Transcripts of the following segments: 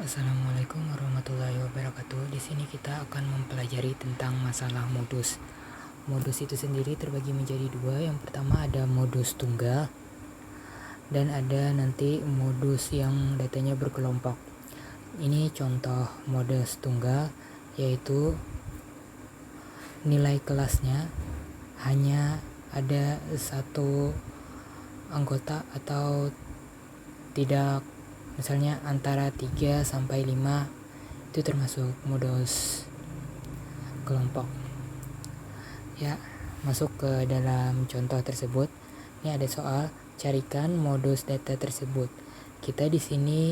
Assalamualaikum warahmatullahi wabarakatuh. Di sini kita akan mempelajari tentang masalah modus. Modus itu sendiri terbagi menjadi dua. Yang pertama ada modus tunggal dan ada nanti modus yang datanya berkelompok. Ini contoh modus tunggal, yaitu nilai kelasnya hanya ada satu anggota atau tidak, misalnya antara 3 sampai 5, itu termasuk modus kelompok. Ya, masuk ke dalam contoh tersebut. Ini ada soal, carikan modus data tersebut. Kita di sini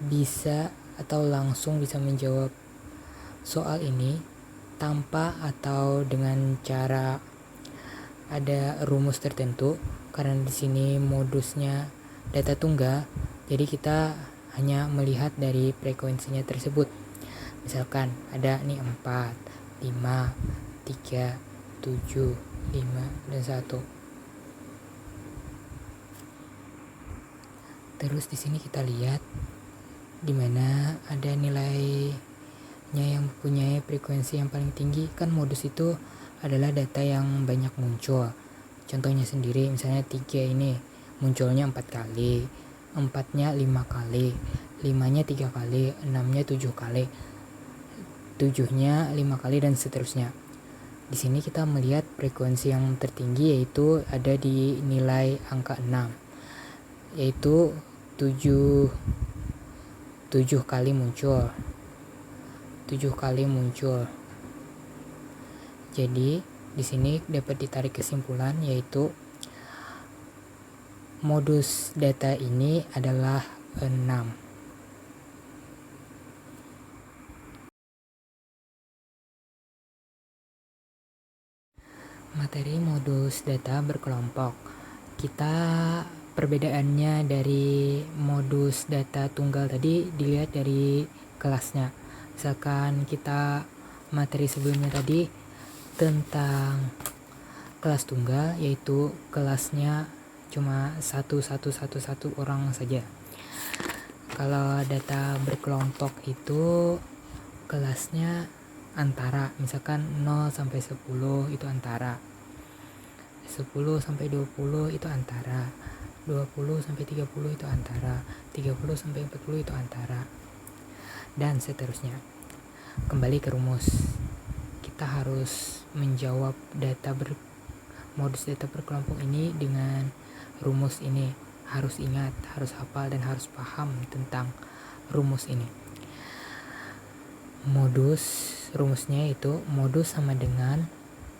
bisa atau langsung bisa menjawab soal ini tanpa atau dengan cara ada rumus tertentu, karena di sini modusnya data tunggal. Jadi kita hanya melihat dari frekuensinya tersebut. Misalkan ada nih 4, 5, 3, 7, 5, dan 1. Terus di sini kita lihat di mana ada nilainya yang mempunyai frekuensi yang paling tinggi. Kan modus itu adalah data yang banyak muncul. Contohnya sendiri, misalnya 3 ini munculnya 4 kali, 4-nya 5 kali, 5-nya 3 kali, 6-nya 7 kali, 7-nya 5 kali, dan seterusnya. Di sini kita melihat frekuensi yang tertinggi yaitu ada di nilai angka 6, yaitu 7 kali muncul. 7 kali muncul. Jadi di sini dapat ditarik kesimpulan yaitu modus data ini adalah 6. Materi modus data berkelompok. Kita perbedaannya dari modus data tunggal tadi dilihat dari kelasnya. Misalkan kita materi sebelumnya tadi tentang kelas tunggal, yaitu kelasnya cuma satu orang saja. Kalau data berkelompok itu kelasnya antara, misalkan 0 sampai 10 itu antara, 10 sampai 20 itu antara, 20 sampai 30 itu antara, 30 sampai 40 itu antara, dan seterusnya. Kembali ke rumus. Kita harus menjawab modus data berkelompok ini dengan rumus ini. Harus ingat, harus hafal, dan harus paham tentang rumus ini. Rumusnya itu modus sama dengan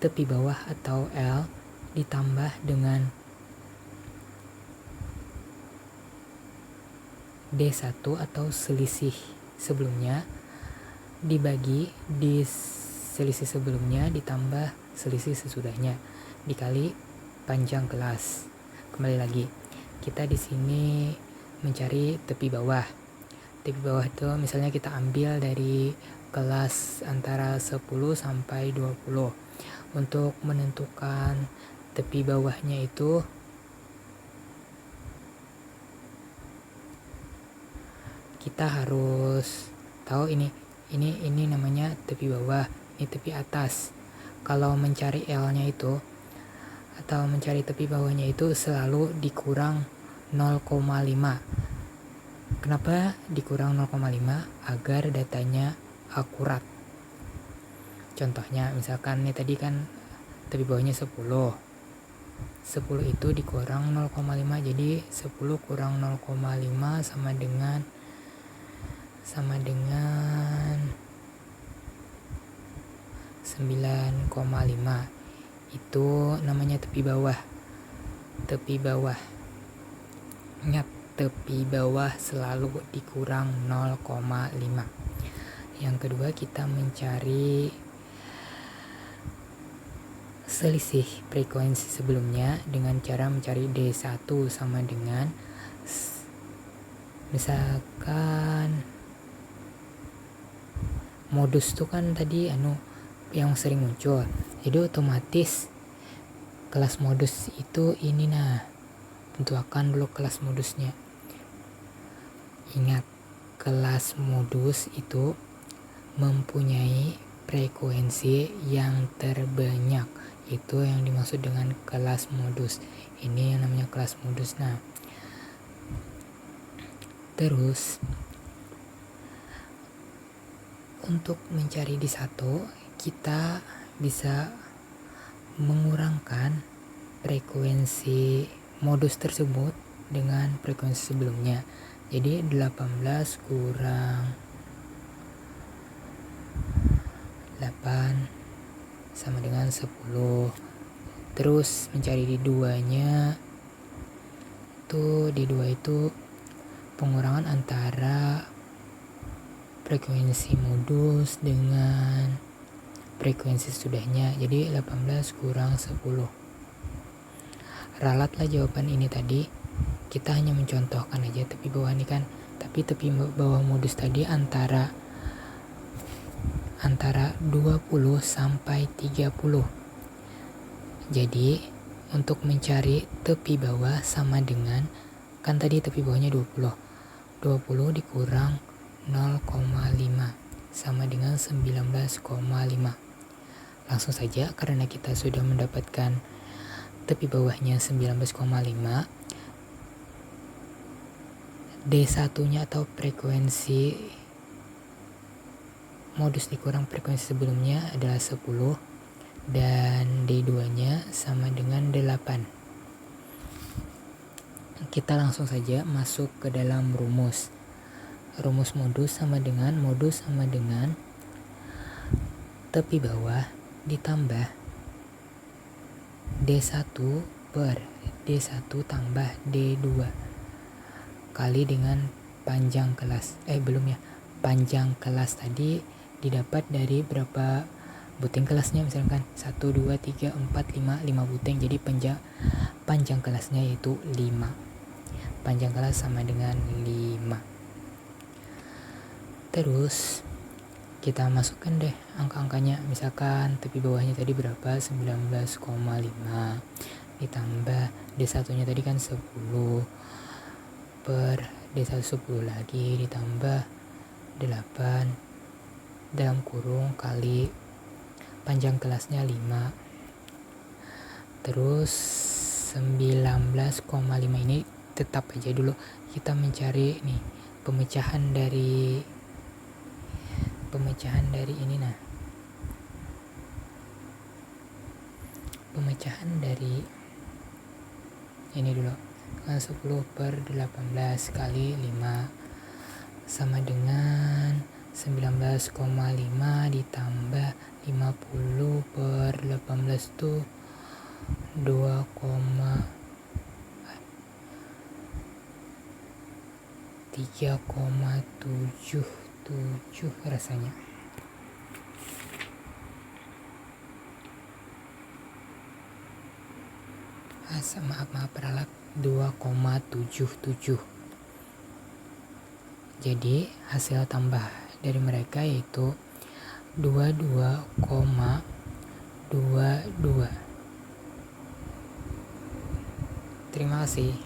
tepi bawah atau L ditambah dengan D1 atau selisih sebelumnya dibagi di selisih sebelumnya ditambah selisih sesudahnya dikali panjang kelas. Kembali lagi, kita di sini mencari tepi bawah. Tepi bawah itu misalnya kita ambil dari kelas antara 10 sampai 20. Untuk menentukan tepi bawahnya itu kita harus tahu ini namanya tepi bawah, ini tepi atas. Kalau mencari L-nya itu atau mencari tepi bawahnya itu selalu dikurang 0,5. Kenapa dikurang 0,5? Agar datanya akurat. Contohnya misalkan nih tadi kan tepi bawahnya 10 itu dikurang 0,5, jadi 10 kurang 0,5 sama dengan 9,5. Itu namanya tepi bawah. Ingat, tepi bawah selalu dikurang 0,5. Yang kedua, kita mencari selisih frekuensi sebelumnya dengan cara mencari D1 sama dengan, misalkan modus tuh kan tadi yang sering muncul, jadi otomatis kelas modus itu ini. Tentukan dulu kelas modusnya. Ingat, kelas modus itu mempunyai frekuensi yang terbanyak. Itu yang dimaksud dengan kelas modus. Ini yang namanya kelas modus. Nah, terus untuk mencari di satu, kita bisa mengurangkan frekuensi modus tersebut dengan frekuensi sebelumnya. Jadi 18 kurang 8 sama dengan 10. Terus mencari di duanya, di dua itu pengurangan antara frekuensi modus dengan frekuensi sudahnya. Jadi 18 kurang 10. Ralatlah jawaban ini tadi. Kita hanya mencontohkan aja tepi bawah ini kan. Tapi tepi bawah modus tadi antara 20 sampai 30. Jadi untuk mencari tepi bawah sama dengan, kan tadi tepi bawahnya 20 dikurang 0,5 sama dengan 19,5. Langsung saja, karena kita sudah mendapatkan tepi bawahnya 19,5, D1 nya atau frekuensi modus dikurang frekuensi sebelumnya adalah 10 dan D2 nya sama dengan 8. Kita langsung saja masuk ke dalam rumus. Rumus modus sama dengan tepi bawah ditambah D1 per D1 tambah D2 kali dengan panjang kelas. Panjang kelas tadi didapat dari berapa buting kelasnya, misalkan 1, 2, 3, 4, 5 buting. Jadi panjang kelasnya yaitu 5. Panjang kelas sama dengan 5. Terus kita masukkan deh angka-angkanya. Misalkan tepi bawahnya tadi berapa? 19,5 ditambah D1 nya tadi kan 10 per D1 10 lagi ditambah 8 dalam kurung kali panjang kelasnya 5. Terus 19,5 ini tetap aja dulu. Kita mencari nih pemecahan dari ini. Nah, pemecahan dari ini dulu. 10 per 18 kali 5 sama dengan 19,5 ditambah 50 per 18 itu 3,77 rasanya. Maaf peralat, 2,77. Jadi hasil tambah dari mereka yaitu 22,22. Terima kasih.